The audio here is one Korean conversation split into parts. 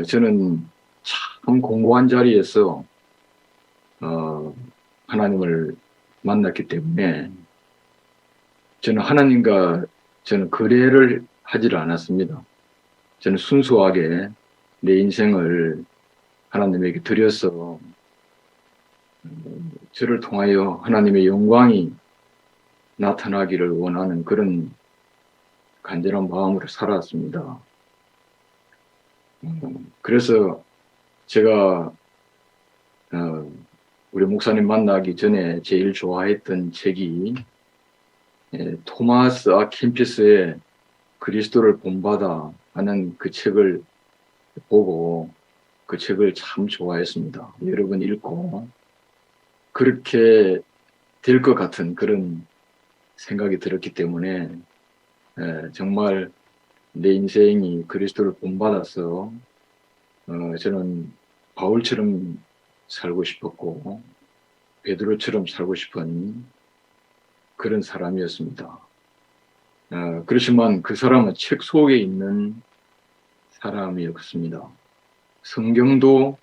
저는 참 공고한 자리에서 어, 하나님을 만났기 때문에 저는 거래를 하지를 않았습니다. 저는 순수하게 내 인생을 하나님에게 드려서 저를 통하여 하나님의 영광이 나타나기를 원하는 그런 간절한 마음으로 살아왔습니다. 그래서 제가 어, 우리 목사님 만나기 전에 제일 좋아했던 책이 토마스 아 캠피스의 그리스도를 본받아 하는 그 책을 보고 그 책을 참 좋아했습니다. 여러 번 읽고 그렇게 될 것 같은 그런 생각이 들었기 때문에 정말 내 인생이 그리스도를 본받아서 저는 바울처럼 살고 싶었고 베드로처럼 살고 싶은 그런 사람이었습니다. 그렇지만 그 사람은 책 속에 있는 사람이었습니다. 성경도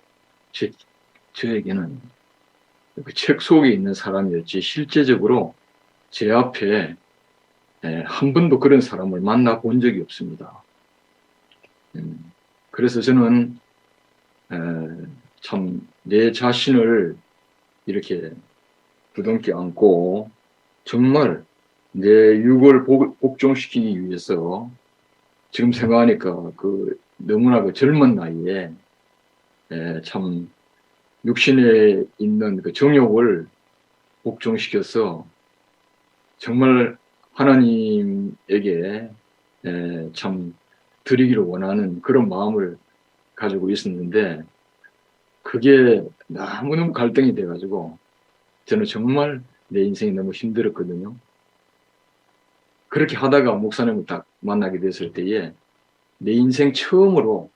저에게는 그 책 속에 있는 사람이었지 실제적으로 제 앞에 한 번도 그런 사람을 만나본 적이 없습니다. 그래서 저는 참 내 자신을 이렇게 부둥켜 안고 정말 내 육을 복종시키기 위해서 지금 생각하니까 그 너무나 그 젊은 나이에 참 육신에 있는 그 정욕을 복종시켜서 정말 하나님에게 참 드리기를 원하는 그런 마음을 가지고 있었는데 그게 너무너무 갈등이 돼가지고 저는 정말 내 인생이 너무 힘들었거든요. 그렇게 하다가 목사님을 딱 만나게 됐을 때에 내 인생 처음으로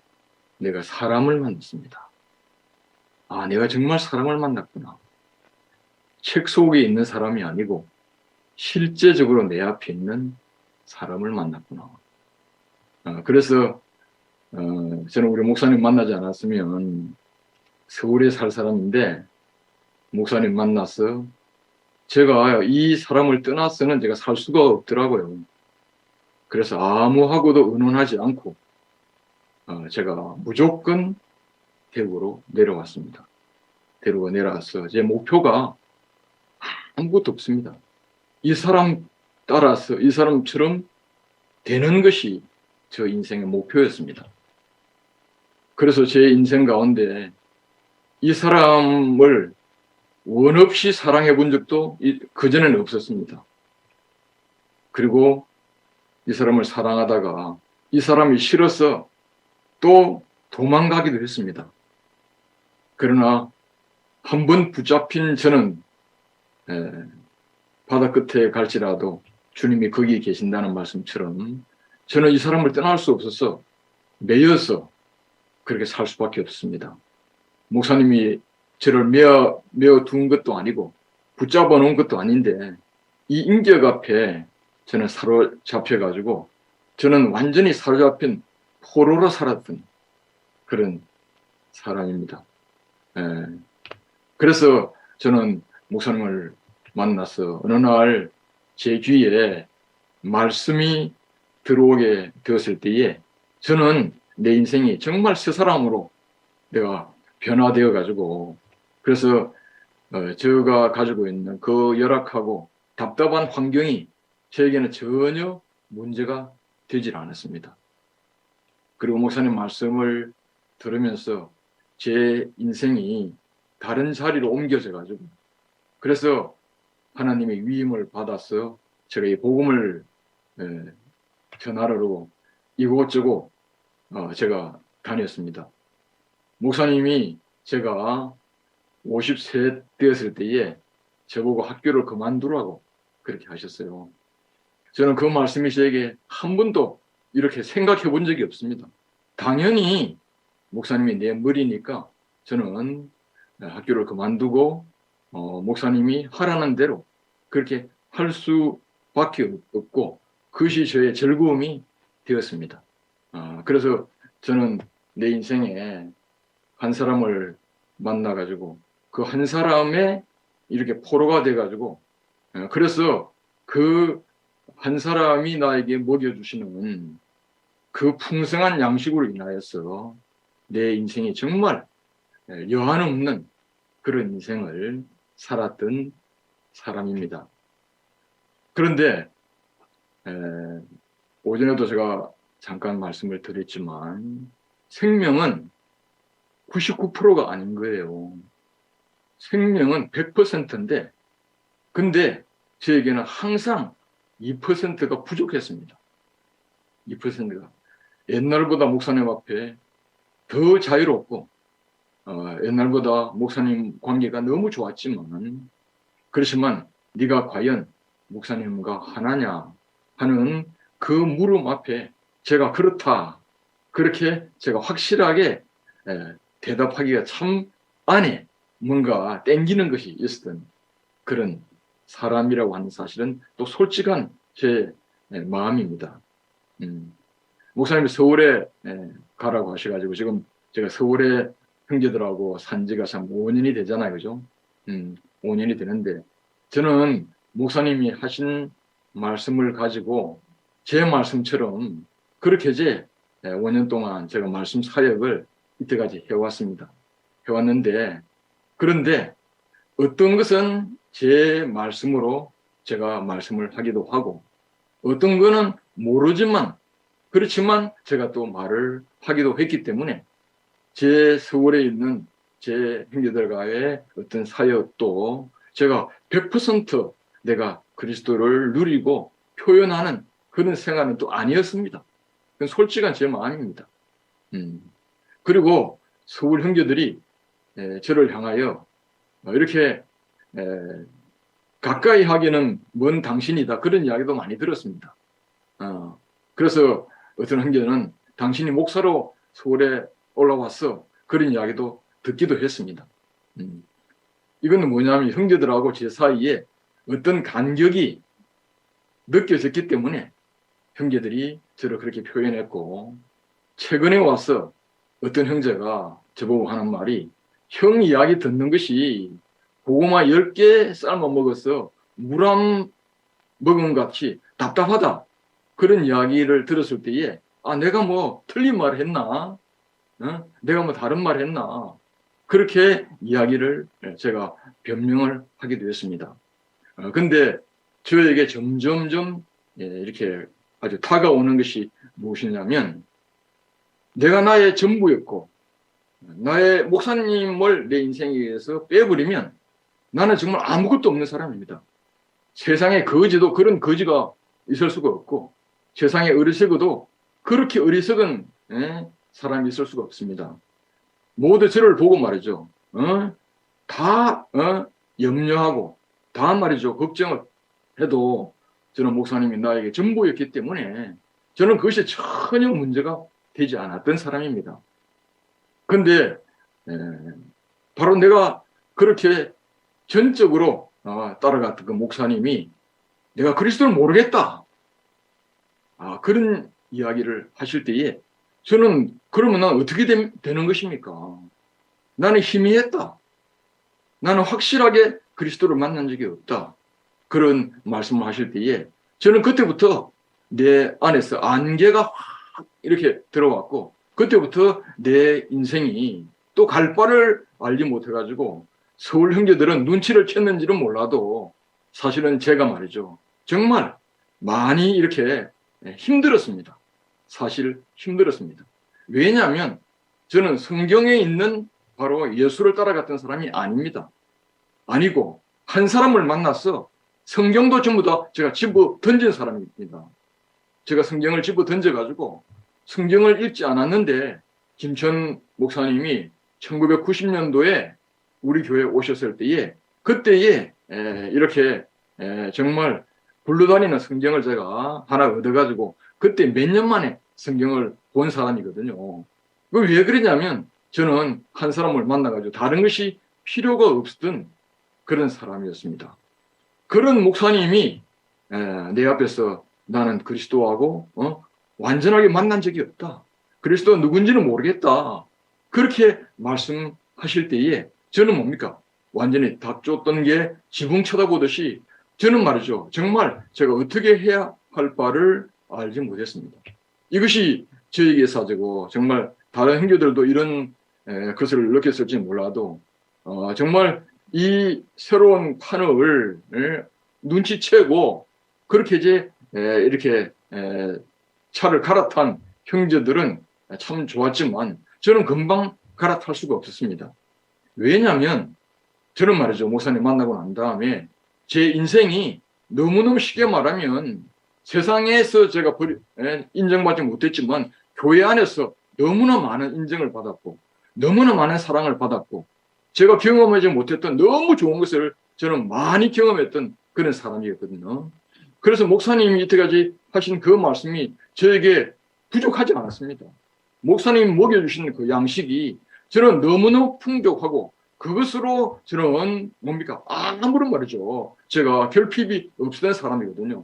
내가 사람을 만났습니다. 아, 내가 정말 사람을 만났구나. 책 속에 있는 사람이 아니고 실제적으로 내 앞에 있는 사람을 만났구나. 그래서 저는 우리 목사님 만나지 않았으면 서울에 살 사람인데 목사님 만나서 제가 이 사람을 떠나서는 제가 살 수가 없더라고요. 그래서 아무하고도 의논하지 않고 제가 무조건 대구로 내려왔습니다. 대구로 내려와서 제 목표가 아무것도 없습니다. 이 사람 따라서 이 사람처럼 되는 것이 저 인생의 목표였습니다. 그래서 제 인생 가운데 이 사람을 원 없이 사랑해 본 적도 그전에는 없었습니다. 그리고 이 사람을 사랑하다가 이 사람이 싫어서 또 도망가기도 했습니다. 그러나 한 번 붙잡힌 저는 바다 끝에 갈지라도 주님이 거기 계신다는 말씀처럼 저는 이 사람을 떠날 수 없어서 매여서 그렇게 살 수밖에 없습니다. 목사님이 저를 메어 둔 것도 아니고 붙잡아 놓은 것도 아닌데 이 인격 앞에 저는 사로잡혀가지고 저는 완전히 사로잡힌 포로로 살았던 그런 사람입니다. 그래서 저는 목사님을 만나서 어느 날 제 귀에 말씀이 들어오게 되었을 때에 저는 내 인생이 정말 새 사람으로 내가 변화되어 가지고 그래서 제가 가지고 있는 그 열악하고 답답한 환경이 저에게는 전혀 문제가 되질 않았습니다. 그리고 목사님 말씀을 들으면서 제 인생이 다른 자리로 옮겨져 가지고 그래서 하나님의 위임을 받아서 제가 이 복음을 전하러 이곳저곳 제가 다녔습니다. 목사님이 제가 50세 되었을 때에 저보고 학교를 그만두라고 그렇게 하셨어요. 저는 그 말씀이 저에게 한 번도 이렇게 생각해 본 적이 없습니다. 당연히 목사님이 내 머리니까 저는 학교를 그만두고 목사님이 하라는 대로 그렇게 할 수밖에 없고 그것이 저의 즐거움이 되었습니다. 그래서 저는 내 인생에 한 사람을 만나가지고 그 한 사람에 이렇게 포로가 돼가지고 그래서 그 한 사람이 나에게 먹여주시는 그 풍성한 양식으로 인하여서 내 인생이 정말 여한 없는 그런 인생을 살았던 사람입니다. 그런데 오전에도 제가 잠깐 말씀을 드렸지만 생명은 99%가 아닌 거예요. 생명은 100%인데 근데 저에게는 항상 2%가 부족했습니다. 2%가. 옛날보다 목사님 앞에 더 자유롭고 옛날보다 목사님 관계가 너무 좋았지만 그렇지만 네가 과연 목사님과 하나냐 하는 그 물음 앞에 제가 그렇다 그렇게 제가 확실하게 대답하기가 참 안에 뭔가 땡기는 것이 있었던 그런 사람이라고 하는 사실은 또 솔직한 제 마음입니다. 목사님이 서울에 가라고 하셔가지고 지금 제가 서울에 형제들하고 산 지가 참 5년이 되잖아요. 그죠? 5년이 되는데 저는 목사님이 하신 말씀을 가지고 제 말씀처럼 그렇게 이제 5년 동안 제가 말씀 사역을 이때까지 해왔습니다. 해왔는데 그런데 어떤 것은 제 말씀으로 제가 말씀을 하기도 하고 어떤 거는 모르지만 그렇지만 제가 또 말을 하기도 했기 때문에 제 서울에 있는 제 형제들과의 어떤 사역도 제가 100% 내가 그리스도를 누리고 표현하는 그런 생활은 또 아니었습니다. 그건 솔직한 제 마음입니다. 그리고 서울 형제들이 저를 향하여 이렇게 가까이 하기는 먼 당신이다 그런 이야기도 많이 들었습니다. 그래서 어떤 형제는 당신이 목사로 서울에 올라왔어 그런 이야기도 듣기도 했습니다. 이거는 뭐냐면 형제들하고 제 사이에 어떤 간격이 느껴졌기 때문에 형제들이 저를 그렇게 표현했고 최근에 와서 어떤 형제가 저보고 하는 말이 형 이야기 듣는 것이 고구마 10개 삶아 먹어서 물 한 모금 같이 답답하다. 그런 이야기를 들었을 때에 내가 뭐 틀린 말 했나? 내가 뭐 다른 말 했나? 그렇게 이야기를 제가 변명을 하게 되었습니다. 근데 저에게 점점점 이렇게 아주 다가오는 것이 무엇이냐면 내가 나의 전부였고 나의 목사님을 내 인생에서 빼버리면 나는 정말 아무것도 없는 사람입니다. 세상에 거지도 그런 거지가 있을 수가 없고 세상에 어리석어도 그렇게 어리석은 사람이 있을 수가 없습니다. 모두 저를 보고 말이죠. 다 염려하고 다 말이죠. 걱정을 해도 저는 목사님이 나에게 전부였기 때문에 저는 그것이 전혀 문제가 되지 않았던 사람입니다. 그런데 바로 내가 그렇게 전적으로 따라갔던 그 목사님이 내가 그리스도를 모르겠다. 그런 이야기를 하실 때에 저는 그러면 난 어떻게 되는 것입니까? 나는 희미했다. 나는 확실하게 그리스도를 만난 적이 없다. 그런 말씀을 하실 때에 저는 그때부터 내 안에서 안개가 확 이렇게 들어왔고 그때부터 내 인생이 또 갈 바를 알지 못해가지고 서울 형제들은 눈치를 챘는지는 몰라도 사실은 제가 말이죠. 정말 많이 이렇게 힘들었습니다. 사실 힘들었습니다. 왜냐하면 저는 성경에 있는 바로 예수를 따라갔던 사람이 아닙니다. 아니고 한 사람을 만나서 성경도 전부 다 제가 집어 던진 사람입니다. 제가 성경을 집어 던져가지고 성경을 읽지 않았는데 김천 목사님이 1990년도에 우리 교회에 오셨을 때에 그때에 이렇게 정말 굴러다니는 성경을 제가 하나 얻어가지고 그때 몇 년 만에 성경을 본 사람이거든요. 왜 그러냐면 저는 한 사람을 만나가지고 다른 것이 필요가 없었던 그런 사람이었습니다. 그런 목사님이 내 앞에서 나는 그리스도하고 완전하게 만난 적이 없다. 그리스도가 누군지는 모르겠다. 그렇게 말씀하실 때에 저는 뭡니까? 완전히 닭 쫓던 게 지붕 쳐다보듯이 저는 말이죠. 정말 제가 어떻게 해야 할 바를 알지 못했습니다. 이것이 저에게 사주고 정말 다른 형제들도 이런 것을 느꼈을지 몰라도 정말 이 새로운 판을 눈치채고 그렇게 이제 이렇게 차를 갈아탄 형제들은 참 좋았지만 저는 금방 갈아탈 수가 없었습니다. 왜냐하면 저는 말이죠. 목사님 만나고 난 다음에 제 인생이 너무너무 쉽게 말하면 세상에서 제가 인정받지 못했지만 교회 안에서 너무나 많은 인정을 받았고 너무나 많은 사랑을 받았고 제가 경험하지 못했던 너무 좋은 것을 저는 많이 경험했던 그런 사람이었거든요. 그래서 목사님이 이때까지 하신 그 말씀이 저에게 부족하지 않았습니다. 목사님이 먹여주신 그 양식이 저는 너무너무 풍족하고 그것으로 저는 뭡니까? 아무런 말이죠. 제가 결핍이 없었던 사람이거든요.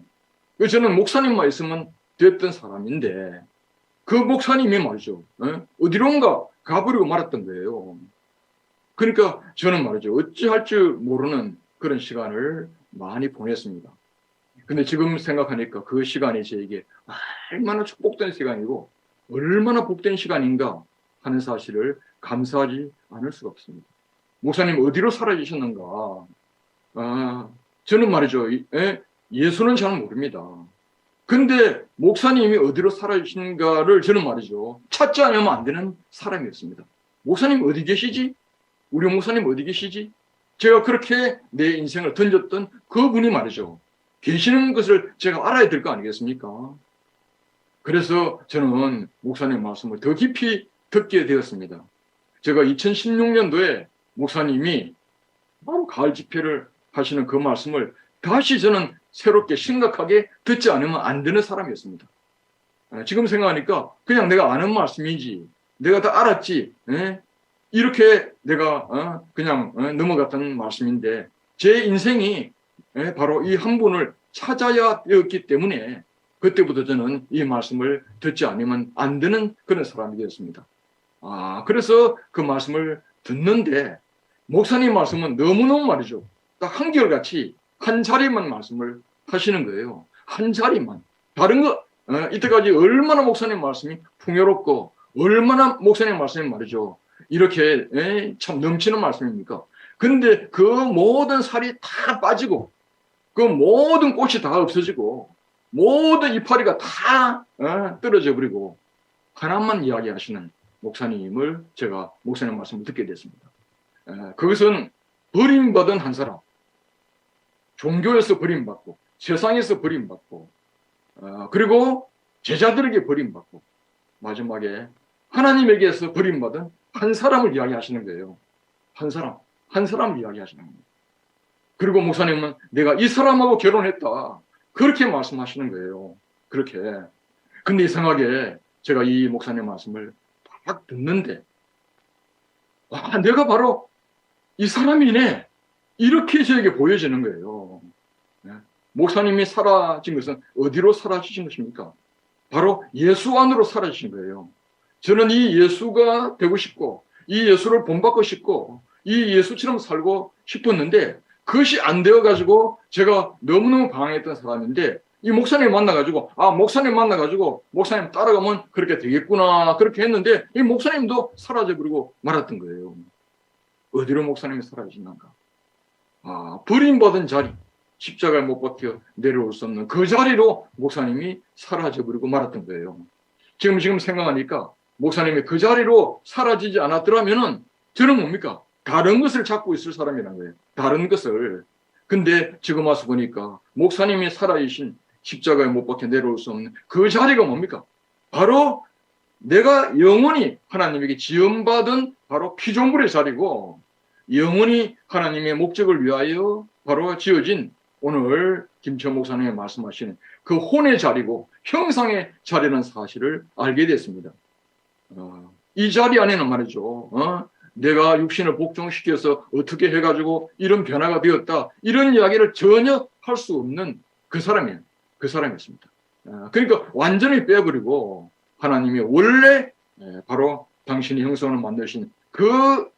저는 목사님만 있으면 됐던 사람인데 그 목사님이 말이죠. 어디론가 가버리고 말았던 거예요. 그러니까 저는 말이죠. 어찌할 줄 모르는 그런 시간을 많이 보냈습니다. 근데 지금 생각하니까 그 시간이 저에게 얼마나 축복된 시간이고 얼마나 복된 시간인가 하는 사실을 감사하지 않을 수가 없습니다. 목사님 어디로 사라지셨는가? 저는 말이죠. 예수는 잘 모릅니다. 근데 목사님이 어디로 사라지신가를 저는 말이죠. 찾지 않으면 안 되는 사람이었습니다. 목사님 어디 계시지? 우리 목사님 어디 계시지? 제가 그렇게 내 인생을 던졌던 그분이 말이죠. 계시는 것을 제가 알아야 될 거 아니겠습니까? 그래서 저는 목사님 말씀을 더 깊이 듣게 되었습니다. 제가 2016년도에 목사님이 바로 가을 집회를 하시는 그 말씀을 다시 저는 새롭게 심각하게 듣지 않으면 안 되는 사람이었습니다. 지금 생각하니까 그냥 내가 아는 말씀이지 내가 다 알았지 이렇게 내가 그냥 넘어갔던 말씀인데 제 인생이 바로 이 한 분을 찾아야 되었기 때문에 그때부터 저는 이 말씀을 듣지 않으면 안 되는 그런 사람이 되었습니다. 그래서 그 말씀을 듣는데 목사님 말씀은 너무너무 말이죠. 딱 한결같이 한 자리만 말씀을 하시는 거예요. 한 자리만. 다른 거 이때까지 얼마나 목사님 말씀이 풍요롭고 얼마나 목사님 말씀이 말이죠. 이렇게 참 넘치는 말씀입니까? 근데 그 모든 살이 다 빠지고 그 모든 꽃이 다 없어지고 모든 이파리가 다 떨어져 버리고 하나만 이야기하시는 목사님을 제가 목사님 말씀을 듣게 됐습니다. 그것은 버림받은 한 사람, 종교에서 버림받고 세상에서 버림받고 그리고 제자들에게 버림받고 마지막에 하나님에게서 버림받은 한 사람을 이야기하시는 거예요. 한 사람을 이야기하시는 겁니다. 그리고 목사님은 내가 이 사람하고 결혼했다. 그렇게 말씀하시는 거예요. 그렇게. 근데 이상하게 제가 이 목사님 말씀을 딱 듣는데 내가 바로 이 사람이네. 이렇게 저에게 보여지는 거예요. 목사님이 사라진 것은 어디로 사라지신 것입니까? 바로 예수 안으로 사라지신 거예요. 저는 이 예수가 되고 싶고 이 예수를 본받고 싶고 이 예수처럼 살고 싶었는데 그것이 안 되어가지고 제가 너무너무 방황했던 사람인데 이 목사님 만나가지고 목사님 만나가지고 목사님 따라가면 그렇게 되겠구나 그렇게 했는데 이 목사님도 사라져버리고 말았던 거예요. 어디로 목사님이 사라지는가? 버림받은 자리, 십자가에 못 박혀 내려올 수 없는 그 자리로 목사님이 사라져버리고 말았던 거예요. 지금 생각하니까 목사님이 그 자리로 사라지지 않았더라면은 저는 뭡니까? 다른 것을 잡고 있을 사람이라는 거예요. 다른 것을. 근데 지금 와서 보니까 목사님이 살아계신 십자가에 못 박혀 내려올 수 없는 그 자리가 뭡니까? 바로 내가 영원히 하나님에게 지음받은 바로 피조물의 자리고 영원히 하나님의 목적을 위하여 바로 지어진 오늘 김천 목사님이 말씀하시는 그 혼의 자리고 형상의 자리라는 사실을 알게 됐습니다. 이 자리 안에는 말이죠. 내가 육신을 복종시켜서 어떻게 해가지고 이런 변화가 되었다. 이런 이야기를 전혀 할 수 없는 그 사람이었습니다. 그러니까 완전히 빼버리고 하나님이 원래 바로 당신이 형상으로 만드신 그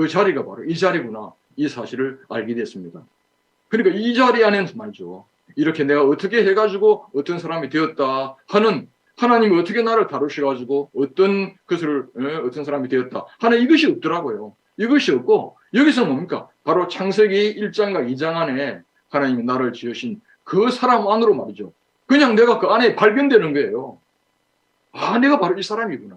자리가 바로 이 자리구나, 이 사실을 알게 됐습니다. 그러니까 이 자리 안에서 말이죠, 이렇게 내가 어떻게 해가지고 어떤 사람이 되었다 하는, 하나님이 어떻게 나를 다루셔가지고 어떤 것을, 어떤 사람이 되었다 하는 이것이 없더라고요. 이것이 없고, 여기서 뭡니까? 바로 창세기 1장과 2장 안에 하나님이 나를 지으신 그 사람 안으로 말이죠. 그냥 내가 그 안에 발견되는 거예요. 아, 내가 바로 이 사람이구나.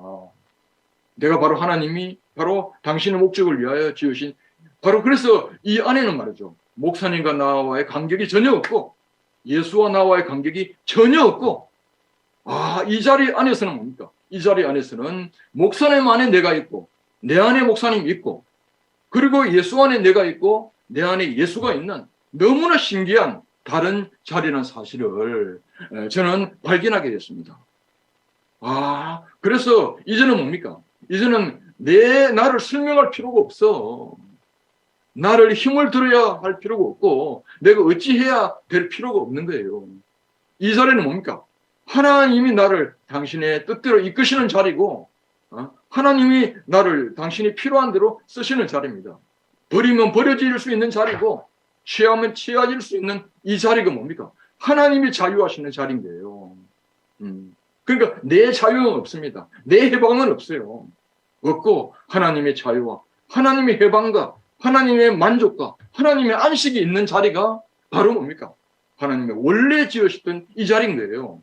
내가 바로 하나님이 바로 당신의 목적을 위하여 지으신, 바로 그래서 이 안에는 말이죠, 목사님과 나와의 간격이 전혀 없고, 예수와 나와의 간격이 전혀 없고, 아, 이 자리 안에서는 뭡니까? 이 자리 안에서는 목사님 안에 내가 있고, 내 안에 목사님이 있고, 그리고 예수 안에 내가 있고, 내 안에 예수가 있는 너무나 신기한 다른 자리라는 사실을 저는 발견하게 됐습니다. 아, 그래서 이제는 뭡니까? 이제는 나를 설명할 필요가 없어. 나를 힘을 들어야 할 필요가 없고, 내가 어찌해야 될 필요가 없는 거예요. 이 자리는 뭡니까? 하나님이 나를 당신의 뜻대로 이끄시는 자리고, 하나님이 나를 당신이 필요한 대로 쓰시는 자리입니다. 버리면 버려질 수 있는 자리고, 취하면 취해질 수 있는 이 자리가 뭡니까? 하나님이 자유하시는 자리인 거예요. 그러니까 내 자유는 없습니다. 내 해방은 없어요. 없고, 하나님의 자유와 하나님의 해방과 하나님의 만족과 하나님의 안식이 있는 자리가 바로 뭡니까? 하나님의 원래 지으셨던 이 자리인 거예요.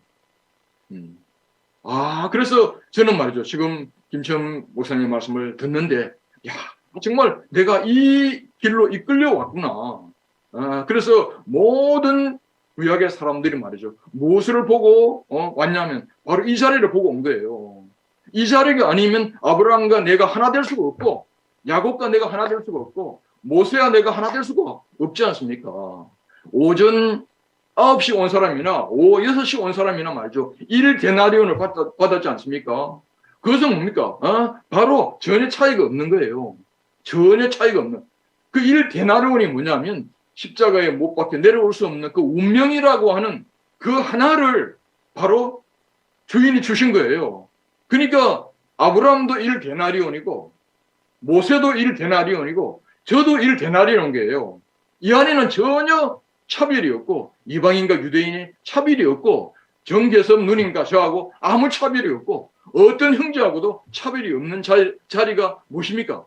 아, 그래서 저는 말이죠, 지금 김천 목사님 말씀을 듣는데, 야, 정말 내가 이 길로 이끌려 왔구나. 아, 그래서 모든 구약의 사람들이 말이죠, 무엇을 보고 왔냐면 바로 이 자리를 보고 온 거예요. 이 자리가 아니면 아브라함과 내가 하나 될 수가 없고, 야곱과 내가 하나 될 수가 없고, 모세와 내가 하나 될 수가 없지 않습니까? 오전 9시 온 사람이나 오후 6시 온 사람이나 말이죠, 1데나리온을 받았지 않습니까? 그것은 뭡니까? 바로 전혀 차이가 없는 거예요. 전혀 차이가 없는. 그 1데나리온이 뭐냐면 십자가에 못 박혀 내려올 수 없는 그 운명이라고 하는 그 하나를 바로 주인이 주신 거예요. 그러니까 아브라함도 1데나리온이고 모세도 1데나리온이고 저도 1데나리온 거예요. 이 안에는 전혀 차별이 없고, 이방인과 유대인의 차별이 없고, 정계섭 누님과 저하고 아무 차별이 없고, 어떤 형제하고도 차별이 없는 자리가 무엇입니까?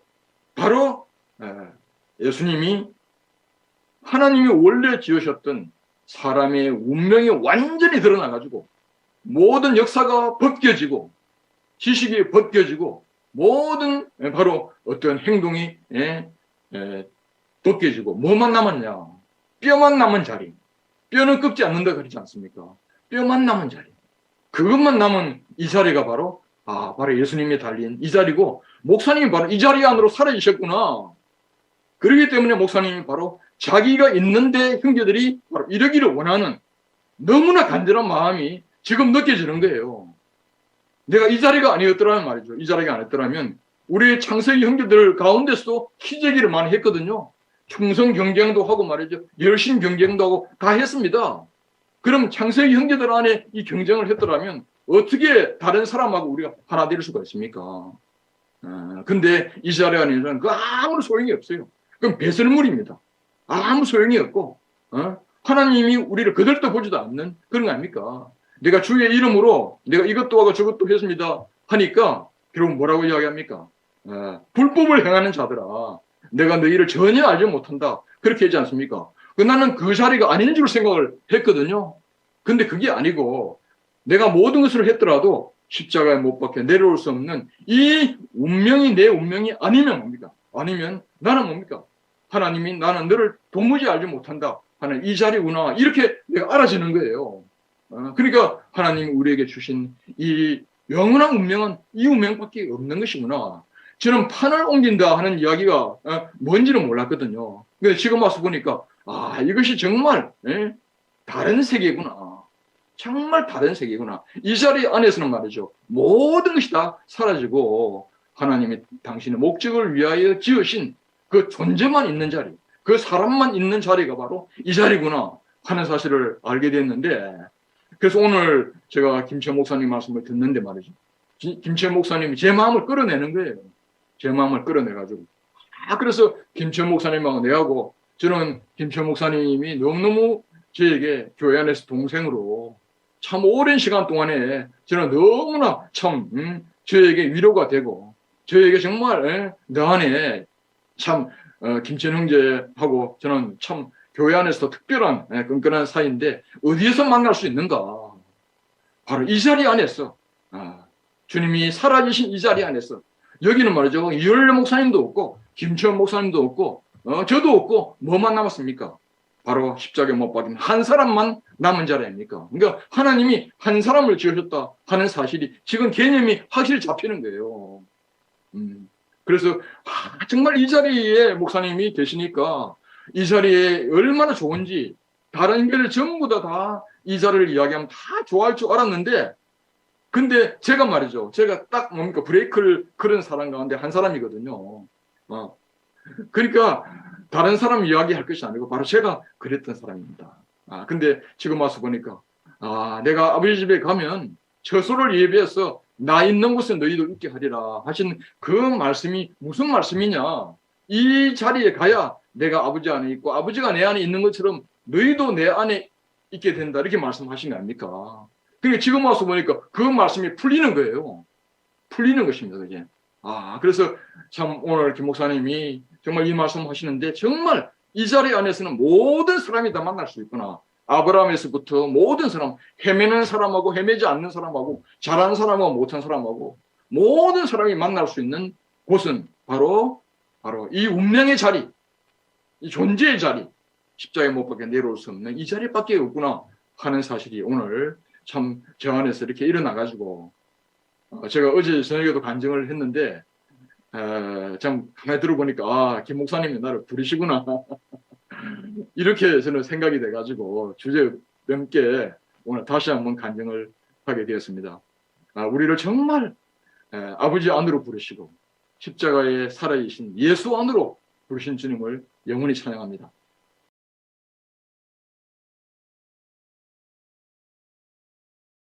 바로 예수님이, 하나님이 원래 지으셨던 사람의 운명이 완전히 드러나가지고 모든 역사가 벗겨지고 지식이 벗겨지고 모든 바로 어떤 행동이 벗겨지고 뭐만 남았냐? 뼈만 남은 자리. 뼈는 꺾지 않는다 그러지 않습니까? 뼈만 남은 자리. 그것만 남은 이 자리가 바로 바로 예수님이 달린 이 자리고, 목사님이 바로 이 자리 안으로 사라지셨구나. 그렇기 때문에 목사님이 바로 자기가 있는데 형제들이 바로 이러기를 원하는 너무나 간절한 마음이 지금 느껴지는 거예요. 내가 이 자리가 아니었더라면 말이죠. 이 자리가 아니었더라면 우리 창세기 형제들 가운데서도 희재기를 많이 했거든요. 충성 경쟁도 하고 말이죠. 열심 경쟁도 하고 다 했습니다. 그럼 창세기 형제들 안에 이 경쟁을 했더라면 어떻게 다른 사람하고 우리가 하나 될 수가 있습니까? 근데 이 자리 안에는 그 아무 소용이 없어요. 그럼 배설물입니다. 아무 소용이 없고, 하나님이 우리를 그들도 보지도 않는 그런 거 아닙니까? 내가 주의 이름으로 내가 이것도 하고 저것도 했습니다 하니까 결국 뭐라고 이야기합니까? 불법을 행하는 자들아, 내가 너희를 전혀 알지 못한다. 그렇게 하지 않습니까? 나는 그 자리가 아닌 줄 생각을 했거든요. 근데 그게 아니고, 내가 모든 것을 했더라도 십자가에 못 박혀 내려올 수 없는 이 운명이 내 운명이 아니면 뭡니까? 아니면 나는 뭡니까? 하나님이 나는 너를 도무지 알지 못한다 하는 이 자리구나. 이렇게 내가 알아지는 거예요. 그러니까 하나님이 우리에게 주신 이 영원한 운명은 이 운명밖에 없는 것이구나. 저는 판을 옮긴다 하는 이야기가 뭔지는 몰랐거든요. 근데 지금 와서 보니까 이것이 정말 다른 세계구나. 정말 다른 세계구나. 이 자리 안에서는 말이죠, 모든 것이 다 사라지고 하나님이 당신의 목적을 위하여 지으신 그 존재만 있는 자리, 그 사람만 있는 자리가 바로 이 자리구나 하는 사실을 알게 됐는데, 그래서 오늘 제가 김천 목사님 말씀을 듣는데 말이죠, 김채 목사님이 제 마음을 끌어내는 거예요. 제 마음을 끌어내가지고. 그래서 김채 목사님하고 내하고 저는 김채 목사님이 너무너무 저에게 교회 안에서 동생으로 참 오랜 시간 동안에 저는 너무나 참 저에게 위로가 되고 저에게 정말 내 안에 참 김천 형제하고 저는 참 교회 안에서 특별한 끈끈한 사이인데 어디에서 만날 수 있는가? 바로 이 자리 안에서 주님이 살아계신 이 자리 안에서 여기는 말이죠. 이열래 목사님도 없고 김천 목사님도 없고 저도 없고 뭐만 남았습니까? 바로 십자가에 못 박힌 한 사람만 남은 자리 아닙니까? 그러니까 하나님이 한 사람을 지으셨다 하는 사실이 지금 개념이 확실히 잡히는 거예요. 그래서 정말 이 자리에 목사님이 계시니까 이 자리에 얼마나 좋은지 다른 교회를 전부 다 이 자리를 이야기하면 다 좋아할 줄 알았는데 근데 제가 말이죠. 제가 딱 뭡니까 브레이크를 그런 사람 가운데 한 사람이거든요. 그러니까 다른 사람 이야기할 것이 아니고 바로 제가 그랬던 사람입니다. 근데 지금 와서 보니까 내가 아버지 집에 가면 처소를 예비해서 나 있는 곳에 너희도 있게 하리라 하신 그 말씀이 무슨 말씀이냐. 이 자리에 가야 내가 아버지 안에 있고 아버지가 내 안에 있는 것처럼 너희도 내 안에 있게 된다 이렇게 말씀하신 거 아닙니까? 그러니까 지금 와서 보니까 그 말씀이 풀리는 거예요. 풀리는 것입니다. 그게. 그래서 참 오늘 김 목사님이 정말 이 말씀 하시는데 정말 이 자리 안에서는 모든 사람이 다 만날 수 있구나. 아브라함에서부터 모든 사람, 헤매는 사람하고 헤매지 않는 사람하고 잘하는 사람하고 못한 사람하고 모든 사람이 만날 수 있는 곳은 바로 이 운명의 자리, 이 존재의 자리, 십자가에 못 박혀 내려올 수 없는 이 자리밖에 없구나 하는 사실이 오늘 참 저 안에서 이렇게 일어나가지고 제가 어제 저녁에도 간증을 했는데 참 가만히 들어보니까 김 목사님이 나를 부르시구나 이렇게 저는 생각이 돼가지고 주제 넘게 오늘 다시 한번 간증을 하게 되었습니다. 우리를 정말 아버지 안으로 부르시고 십자가에 살아계신 예수 안으로 부르신 주님을 영원히 찬양합니다.